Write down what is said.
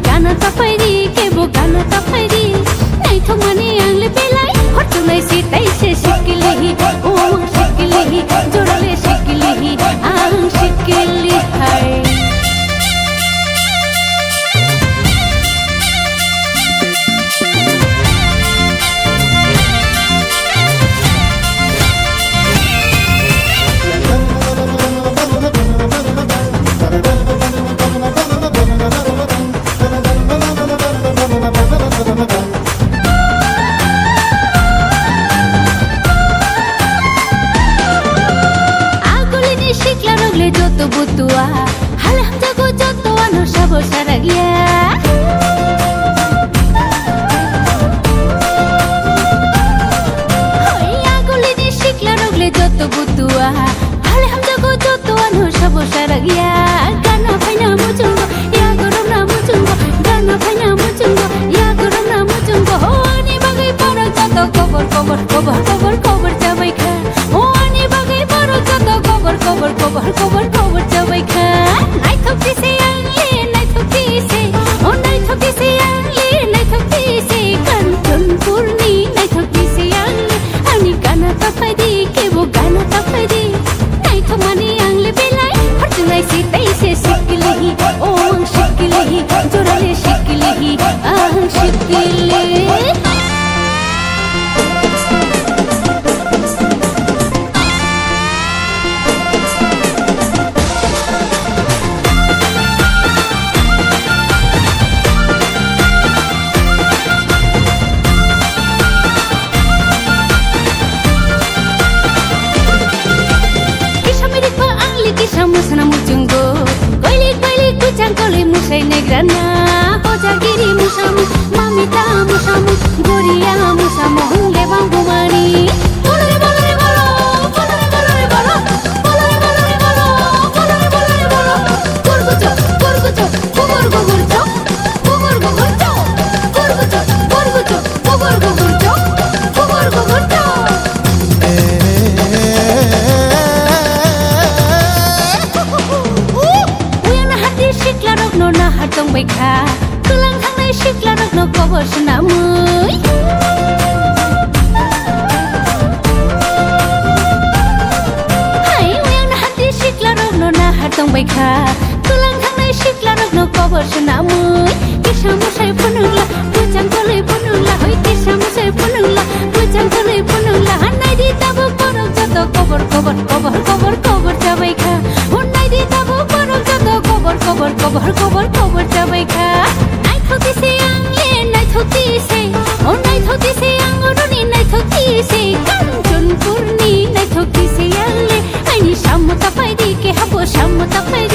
गाना tapaydi kebo गाना tapaydi nai thomani angle belai hortunai sitai se sikilihi o sikilihi jorale sikilihi ang sikili hai joto butua halam jago joto anu sabo saragya hoya guli ni shikla rogle joto butua halam jago joto anu sabo saragya gana phaina mujungo ya gorom na mujungo gana phaina mujungo ya gorom na mujungo ho ani bagai paro joto cover cover cover cover cover jabai kha ho ani bagai paro joto cover cover cover cover cover jabai kha nai thokti se angle nai thokti se o nai thokti se angle nai thokti se kanton purni nai thokti se angle ani gana tapaydi kebo gana tapaydi nai thomani angle belai hortunai sitai se sikilihi o ang sikilihi jorale sikilihi ang sikilihi musana mujungo koili koili kucang koli musai negrana hoja giri musamu mamita musamu goria musamu lebang gumani bolore bolore bolo bolore bolore bolo bolore bolore bolo bolore bolore bolo gorgucho gorgucho gogor gogorcho gogor gogorcho gorgucho gorgucho gogor gogorcho gogor gogorcho no na hatong baikha tulang thangnai shikla rokno cover sunamui hai uyang na hati shikla rokno na hatong baikha tulang thangnai shikla rokno cover sunamui kisa musai punungla pujang kolai punungla hoi kisa musai punungla pujang kolai punungla hanai di tabu korok joto cover cover cover cover cover jabaikha honai di tabu korok joto cover cover cover cover cover jabaikha nai thokti se angle nai thokti se o nai thokti se angoroni nai thokti se kanchon purni nai thokti se angle ani samma tapaydi ke habo samma tapaydi